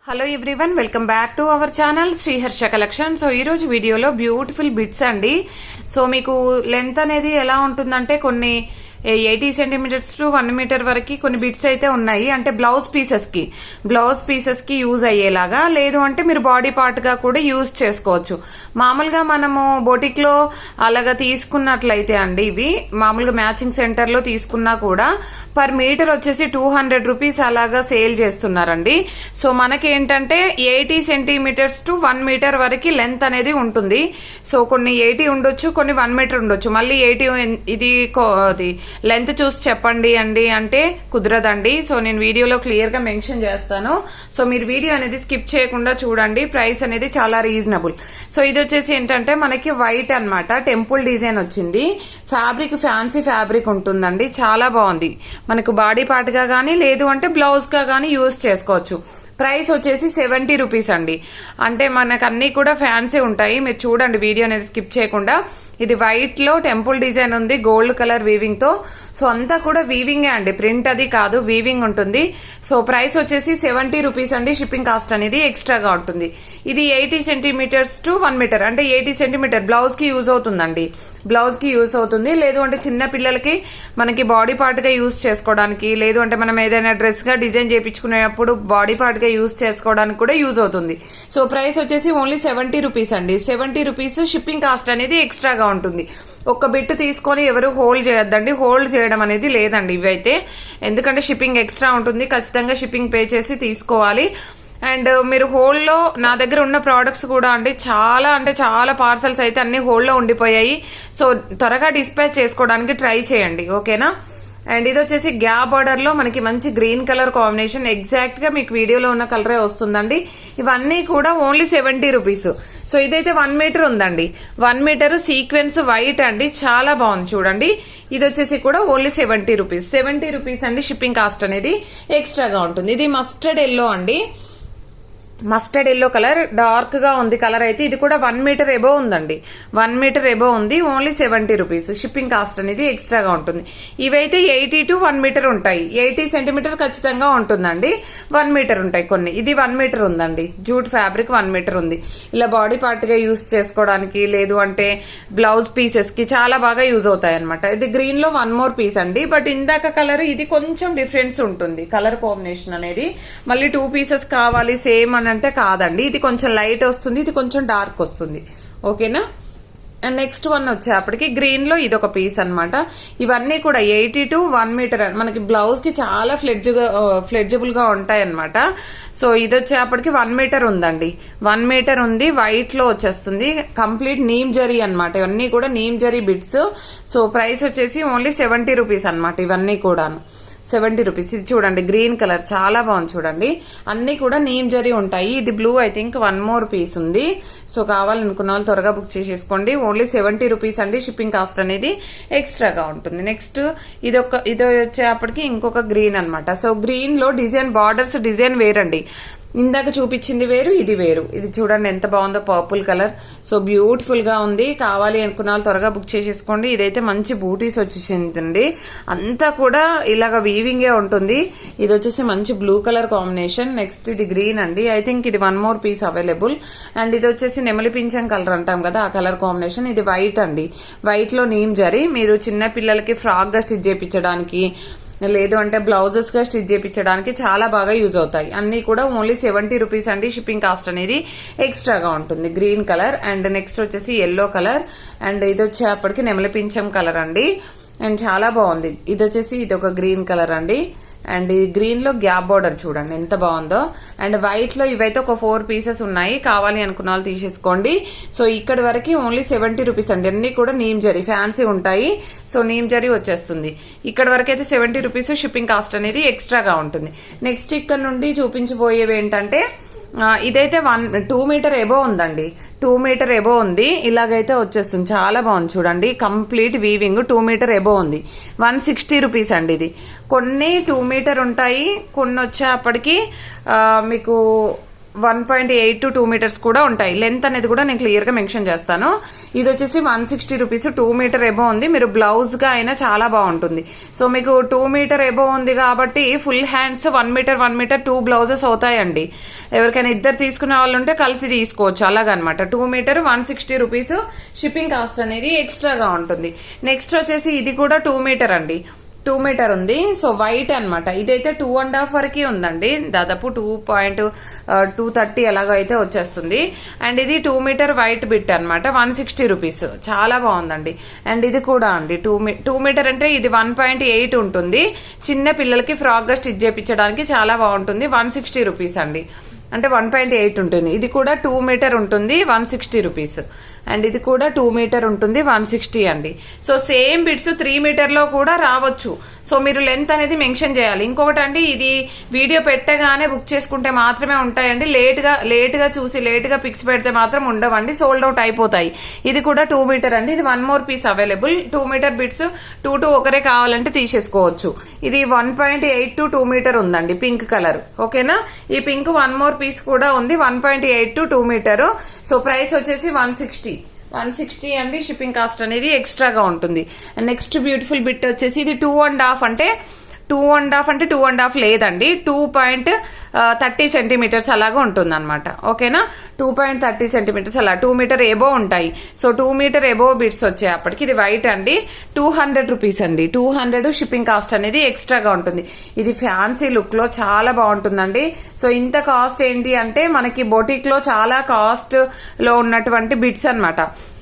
Hello everyone, welcome back to our channel Sriharsha collection. So ఈ రోజు వీడియోలో బ్యూటిఫుల్ బిట్స్ అండి. సో మీకు లెంత్ అనేది ఎలా ఉంటుందంటే కొన్ని 80 సెంటీమీటర్స్ టు 1 మీటర్ వరకు కొన్ని బిట్స్ అయితే ఉన్నాయి. అంటే బ్లౌజ్ పీసెస్ కి యూజ్ అయ్యేలాగా, లేదు అంటే మీరు బాడీ పార్ట్ గా కూడా యూజ్ చేసుకోవచ్చు. మామూలుగా మనము బొటిక్ లో అలాగా తీసుకున్నట్లయితే అండి, ఇవి మామూలుగా మ్యాచింగ్ సెంటర్ లో తీసుకున్నా కూడా పర్ మీటర్ వచ్చేసి 200 రూపీస్ అలాగా సేల్ చేస్తున్నారండి. సో మనకేంటంటే 80 సెంటీమీటర్స్ టు 1 మీటర్ వరకు లెంత్ అనేది ఉంటుంది. సో కొన్ని 80 ఉండొచ్చు, కొన్ని 1 మీటర్ ఉండొచ్చు. మళ్ళీ 80 ఇది లెంత్ చూసి చెప్పండి అండి అంటే కుదరదండి. సో నేను వీడియోలో క్లియర్ గా మెన్షన్ చేస్తాను. సో మీరు వీడియో అనేది స్కిప్ చేయకుండా చూడండి. ప్రైస్ అనేది చాలా రీజనబుల్. సో ఇది వచ్చేసి ఏంటంటే మనకి వైట్ అన్నమాట, టెంపుల్ డిజైన్ వచ్చింది. ఫ్యాబ్రిక్ ఫ్యాన్సీ ఫ్యాబ్రిక్ ఉంటుందండి, చాలా బాగుంది. మనకు బాడీ పార్ట్ గా గానీ లేదు అంటే బ్లౌజ్ గా గానీ యూజ్ చేసుకోవచ్చు. ప్రైస్ వచ్చేసి 70 రూపీస్ అండి. అంటే మనకు అన్ని కూడా ఫ్యాన్సీ ఉంటాయి. మీరు చూడండి వీడియో అనేది స్కిప్ చేయకుండా. ఇది వైట్ లో టెంపుల్ డిజైన్ ఉంది, గోల్డ్ కలర్ వీవింగ్ తో. సో అంతా కూడా వీవింగే అండి, ప్రింట్ అది కాదు, వీవింగ్ ఉంటుంది. సో ప్రైస్ వచ్చేసి 70 రూపీస్ అండి. షిప్పింగ్ కాస్ట్ అనేది ఎక్స్ట్రాగా ఉంటుంది. ఇది 80 సెంటీమీటర్స్ టు 1 మీటర్, అంటే 80 సెంటీమీటర్ బ్లౌజ్ కి యూజ్ అవుతుందండి. బ్లౌజ్ కి యూజ్ అవుతుంది, లేదు అంటే చిన్న పిల్లలకి మనకి బాడీ పార్ట్ గా యూజ్ చేసుకోవడానికి, లేదు అంటే మనం ఏదైనా డ్రెస్ గా డిజైన్ చేయించుకునేటప్పుడు బాడీ పార్ట్ గా యూజ్ చేసుకోవడానికి కూడా యూజ్ అవుతుంది. సో ప్రైస్ వచ్చేసి ఓన్లీ 70 రూపీస్ అండి. 70 రూపీస్. షిప్పింగ్ కాస్ట్ అనేది ఎక్స్ట్రాగా ఉంటుంది. ఒక్క బిట్ తీసుకొని ఎవరు హోల్డ్ చేయొద్దండి, హోల్డ్ చేయడం అనేది లేదండి ఇవైతే. ఎందుకంటే షిప్పింగ్ ఎక్స్ట్రా ఉంటుంది, ఖచ్చితంగా షిప్పింగ్ పే చేసి తీసుకోవాలి. అండ్ మీరు హోల్డ్ లో, నా దగ్గర ఉన్న ప్రోడక్ట్స్ కూడా అండి చాలా పార్సల్స్ అయితే అన్ని హోల్డ్ లో ఉండిపోయాయి. సో త్వరగా డిస్పాచ్ చేసుకోవడానికి ట్రై చేయండి, ఓకేనా. అండ్ ఇది వచ్చేసి గ్యాప్ బార్డర్ లో మనకి మంచి గ్రీన్ కలర్ కాంబినేషన్, ఎగ్జాక్ట్ గా మీకు వీడియోలో ఉన్న కలరే వస్తుందండి. ఇవన్నీ కూడా ఓన్లీ 70 రూపీస్. సో ఇదైతే 1 మీటర్ ఉందండి. 1 మీటర్ సీక్వెన్స్ వైట్ అండి, చాలా బాగుంది చూడండి. ఇది వచ్చేసి కూడా ఓన్లీ 70 రూపీస్. 70 రూపీస్ అండి. షిప్పింగ్ కాస్ట్ అనేది ఎక్స్ట్రాగా ఉంటుంది. ఇది మస్టర్డ్ ఎల్లో అండి, మస్టర్డ్ ఎల్లో కలర్, డార్క్ గా ఉంది కలర్ అయితే. ఇది కూడా 1 మీటర్ ఎబో ఉందండి, 1 మీటర్ ఎబో ఉంది. Only 70 rupees. షిప్పింగ్ కాస్ట్ అనేది ఎక్స్ట్రాగా ఉంటుంది. ఇవైతే 80 టు 1 మీటర్ ఉంటాయి. 80 సెంటీమీటర్ ఖచ్చితంగా ఉంటుందండి, 1 మీటర్ ఉంటాయి కొన్ని. ఇది 1 మీటర్ ఉందండి, జూట్ ఫ్యాబ్రిక్ 1 మీటర్ ఉంది. ఇలా బాడీ పార్ట్ గా యూజ్ చేసుకోవడానికి, లేదు అంటే బ్లౌజ్ పీసెస్ కి చాలా బాగా యూజ్ అవుతాయి అనమాట. ఇది గ్రీన్ లో 1 మోర్ పీస్ అండి. బట్ ఇందాక కలర్ ఇది కొంచెం డిఫరెన్స్ ఉంటుంది, కలర్ కాంబినేషన్ అనేది. మళ్ళీ 2 పీసెస్ కావాలి సేమ్ అని అంటే కాదండి. ఇది కొంచెం లైట్ వస్తుంది, ఇది కొంచెం డార్క్ వస్తుంది, ఓకేనా. అండ్ నెక్స్ట్ వన్ వచ్చేప్పటికి గ్రీన్ లో ఇది ఒక పీస్ అనమాట. ఇవన్నీ కూడా 80 టు 1 మీటర్ మనకి బ్లౌజ్ కి చాలా ఫ్లెడ్జబుల్ గా ఉంటాయి అనమాట. సో ఇది వచ్చేప్పటికి 1 మీటర్ ఉందండి, 1 మీటర్ ఉంది. వైట్ లో వచ్చేస్తుంది, కంప్లీట్ నీమ్ జరీ అనమాట. ఇవన్నీ కూడా neem zari bits. So price వచ్చేసి ఓన్లీ 70 రూపీస్ అనమాట. ఇవన్నీ కూడాను 70 రూపీస్. ఇది చూడండి గ్రీన్ కలర్, చాలా బాగుంది చూడండి. అన్ని కూడా నీమ్ జరీ ఉంటాయి. ఇది blue, I think 1 more piece ఉంది. సో కావాలనుకున్న వాళ్ళు త్వరగా బుక్ చేసేసుకోండి. ఓన్లీ 70 రూపీస్ అండి. షిప్పింగ్ కాస్ట్ అనేది ఎక్స్ట్రాగా ఉంటుంది. నెక్స్ట్ ఇది వచ్చేప్పటికి ఇంకొక గ్రీన్ అనమాట. సో గ్రీన్ లో డిజైన్, బార్డర్స్ డిజైన్ వేరండి. ఇందాక చూపించింది వేరు, ఇది వేరు. ఇది చూడండి ఎంత బాగుందో, పర్పుల్ కలర్. సో బ్యూటిఫుల్ గా ఉంది. కావాలి అనుకున్న వాళ్ళు త్వరగా బుక్ చేసేసుకోండి. ఇదైతే మంచి బూటీస్ వచ్చేసిందండి, అంతా కూడా ఇలాగ వీవింగే ఉంటుంది. ఇది వచ్చేసి మంచి బ్లూ కలర్ కాంబినేషన్. నెక్స్ట్ ఇది గ్రీన్ అండి, ఐ థింక్ ఇది 1 మోర్ పీస్ అవైలబుల్. అండ్ ఇది వచ్చేసి నెమలి పింఛం కలర్ అంటాం కదా, ఆ కలర్ కాంబినేషన్. ఇది వైట్ అండి, వైట్ లో నీమ్ జరీ. మీరు చిన్న పిల్లలకి ఫ్రాక్ గా స్టిచ్ చేయించడానికి, లేదు అంటే బ్లౌజెస్ గా స్టిచ్ చేయించడానికి చాలా బాగా యూజ్ అవుతాయి. అన్ని కూడా ఓన్లీ 70 రూపీస్ అండి. షిప్పింగ్ కాస్ట్ అనేది ఎక్స్ట్రాగా ఉంటుంది. గ్రీన్ కలర్ అండ్ నెక్స్ట్ వచ్చేసి ఎల్లో కలర్ అండ్ ఇది వచ్చేప్పటికి నెమలి పింఛం కలర్ అండి. అండ్ చాలా బాగుంది. ఇది వచ్చేసి ఇది ఒక గ్రీన్ కలర్ అండి. అండ్ ఈ గ్రీన్ లో గ్యాప్ బార్డర్ చూడండి ఎంత బాగుందో. అండ్ వైట్ లో ఇవైతే ఒక 4 పీసెస్ ఉన్నాయి. కావాలి అనుకున్న వాళ్ళు తీసేసుకోండి. సో ఇక్కడి వరకు ఓన్లీ 70 రూపీస్ అండి. అన్ని కూడా నీమ్ జరీ ఫ్యాన్సీ ఉంటాయి. సో నీమ్ జరీ వచ్చేస్తుంది. ఇక్కడ వరకు అయితే 70 రూపీస్. షిప్పింగ్ కాస్ట్ అనేది ఎక్స్ట్రాగా ఉంటుంది. నెక్స్ట్ ఇక్కడ నుండి చూపించబోయేవి ఏంటంటే, ఇదైతే 2 మీటర్ ఎబో ఉందండి, 2 మీటర్ ఎబో ఉంది. ఇలాగైతే వచ్చేస్తుంది, చాలా బాగుంది చూడండి. కంప్లీట్ వీవింగ్ 2 మీటర్ ఎబో ఉంది. 160 రూపీస్ అండి. ఇది కొన్ని 2 మీటర్ ఉంటాయి, కొన్ని వచ్చేప్పటికి మీకు 1.8 to 2 మీటర్స్ కూడా ఉంటాయి. లెంత్ అనేది కూడా నేను క్లియర్ గా మెన్షన్ చేస్తాను. ఇది వచ్చేసి 160 రూపీస్. 2 మీటర్ ఎబో ఉంది. మీరు బ్లౌజ్ గా అయినా చాలా బాగుంటుంది. సో మీకు 2 మీటర్ ఎబో ఉంది కాబట్టి ఫుల్ హ్యాండ్స్ 1 మీటర్ 2 బ్లౌజెస్ అవుతాయండి. ఎవరికైనా ఇద్దరు తీసుకునే వాళ్ళు ఉంటే కలిసి తీసుకోవచ్చు అలాగనమాట. 2 మీటర్ 160 రూపీస్. షిప్పింగ్ కాస్ట్ అనేది ఎక్స్ట్రాగా ఉంటుంది. నెక్స్ట్ వచ్చేసి ఇది కూడా 2 మీటర్ అండి. 2 మీటర్ ఉంది. సో వైట్ అన్నమాట. ఇదైతే 2.5 వరకు ఉందండి. దాదాపు 2.230 ఎలాగో అయితే వచ్చేస్తుంది. అండ్ ఇది 2 మీటర్ వైట్ బిట్ అన్నమాట. 160 రూపీస్. చాలా బాగుందండి. అండ్ ఇది కూడా అండి 2 మీటర్ అంటే ఇది 1.8 ఉంటుంది. చిన్న పిల్లలకి ఫ్రాక్ గా స్టిచ్ చేయించడానికి చాలా బాగుంటుంది. 160 రూపీస్ అండి. అంటే 1.8 ఉంటుంది. ఇది కూడా 2 మీటర్ ఉంటుంది. 160 రూపీస్. అండ్ ఇది కూడా 2 మీటర్ ఉంటుంది. 160 అండి. సో సేమ్ బిట్స్ 3 మీటర్ లో కూడా రావచ్చు. సో మీరు లెంత్ అనేది మెన్షన్ చేయాలి. ఇంకొకటి అండి, ఇది వీడియో పెట్టగానే బుక్ చేసుకుంటే మాత్రమే ఉంటాయండి. లేట్ గా చూసి లేట్ గా పిక్స్ పెడితే మాత్రం ఉండవండి. సోల్డ్ అవుట్ అయిపోతాయి. ఇది కూడా 2 మీటర్ అండి. ఇది 1 more piece available. 2 metre bits 2 ఒకరే కావాలంటే తీసేసుకోవచ్చు. ఇది 1.8 to 2 మీటర్ ఉందండి. Pink colour. ఓకేనా? ఈ పింక్ 1 మోర్ పీస్ కూడా ఉంది. 1.8 to 2 మీటర్. సో ప్రైస్ వచ్చేసి 160 అండి. షిప్పింగ్ కాస్ట్ అనేది ఎక్స్ట్రాగా ఉంటుంది. నెక్స్ట్ బ్యూటిఫుల్ బిట్ వచ్చేసి ఇది 2.5 అంటే 2.5 లేదండి. 2.30 సెంటీమీటర్స్ అలాగా ఉంటుంది అనమాట. ఓకేనా? 2.30 సెంటీమీటర్స్ అలా 2 మీటర్ ఎబో ఉంటాయి. సో 2 మీటర్ ఎబో బిట్స్ వచ్చాయి అప్పటికి. ఇది వైట్ అండి. 200 రూపీస్ అండి. 200 షిప్పింగ్ కాస్ట్ అనేది ఎక్స్ట్రాగా ఉంటుంది. ఇది ఫ్యాన్సీ లుక్ లో చాలా బాగుంటుందండి. సో ఇంత కాస్ట్ ఏంటి అంటే మనకి బొటిక్ లో చాలా కాస్ట్ లో ఉన్నటువంటి బిట్స్ అన్నమాట.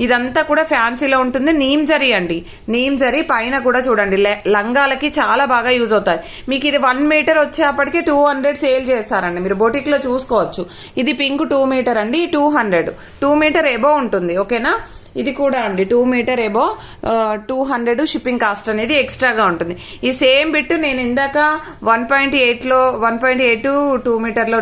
ఇదంతా కూడా ఫ్యాన్సీలో ఉంటుంది. నీమ్ జరీ అండి. నీమ్ జరీ పైన కూడా చూడండి లంగాలకి చాలా బాగా యూజ్ అవుతాయి. మీకు ఇది 1 మీటర్ వచ్చేప్పటికి 200 సేల్ చేస్తారండి. మీరు బొటిక్ లో చూసుకోవచ్చు. ఇది పింక్ 2 మీటర్ అండి. 200. 2 మీటర్ ఎబో ఉంటుంది. ఓకేనా? ఇది కూడా అండి 2 మీటర్ ఎబో 200 షిప్పింగ్ కాస్ట్ అనేది ఎక్స్ట్రాగా ఉంటుంది. ఈ సేమ్ బిట్ నేను ఇందాక 1.8 to 2 మీటర్ లో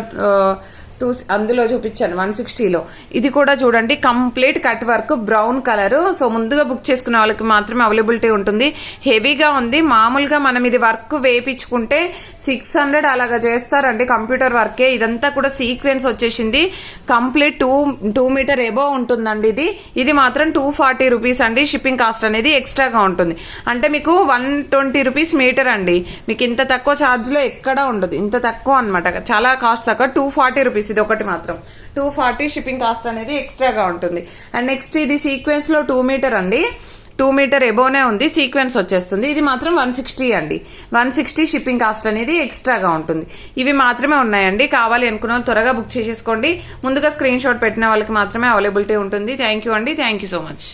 అందులో చూపించాను 160లో. ఇది కూడా చూడండి complete cut work brown colour. So ముందుగా బుక్ చేసుకునే వాళ్ళకి మాత్రమే అవైలబిలిటీ ఉంటుంది. హెవీగా ఉంది. మామూలుగా మనం ఇది వర్క్ వేయించుకుంటే 600 అలాగా చేస్తారండి. కంప్యూటర్ వర్కే. ఇదంతా కూడా సీక్వెన్స్ వచ్చేసింది. కంప్లీట్ 2 మీటర్ ఎబో ఉంటుందండి. ఇది మాత్రం 240 రూపీస్ అండి. షిప్పింగ్ కాస్ట్ అనేది ఎక్స్ట్రాగా ఉంటుంది. అంటే మీకు 120 రూపీస్ మీటర్ అండి. మీకు ఇంత తక్కువ ఛార్జ్ లో ఎక్కడా ఉండదు. ఇంత తక్కువ అనమాట. చాలా కాస్ట్ తక్కువ. 240 రూపీస్. ఇది ఒకటి మాత్రం 240 షిప్పింగ్ కాస్ట్ అనేది ఎక్స్ట్రాగా ఉంటుంది. అండ్ నెక్స్ట్ ఇది సీక్వెన్స్ లో 2 మీటర్ అండి. 2 మీటర్ ఎబోనే ఉంది. సీక్వెన్స్ వచ్చేస్తుంది. ఇది మాత్రం 160 అండి. 160 షిప్పింగ్ కాస్ట్ అనేది ఎక్స్ట్రాగా ఉంటుంది. ఇవి మాత్రమే ఉన్నాయండి. కావాలి అనుకున్న వాళ్ళు త్వరగా బుక్ చేసేసుకోండి. ముందుగా స్క్రీన్ షాట్ పెట్టిన వాళ్ళకి మాత్రమే అవైలబిలిటీ ఉంటుంది. థ్యాంక్ యూ అండి. Thank you so much.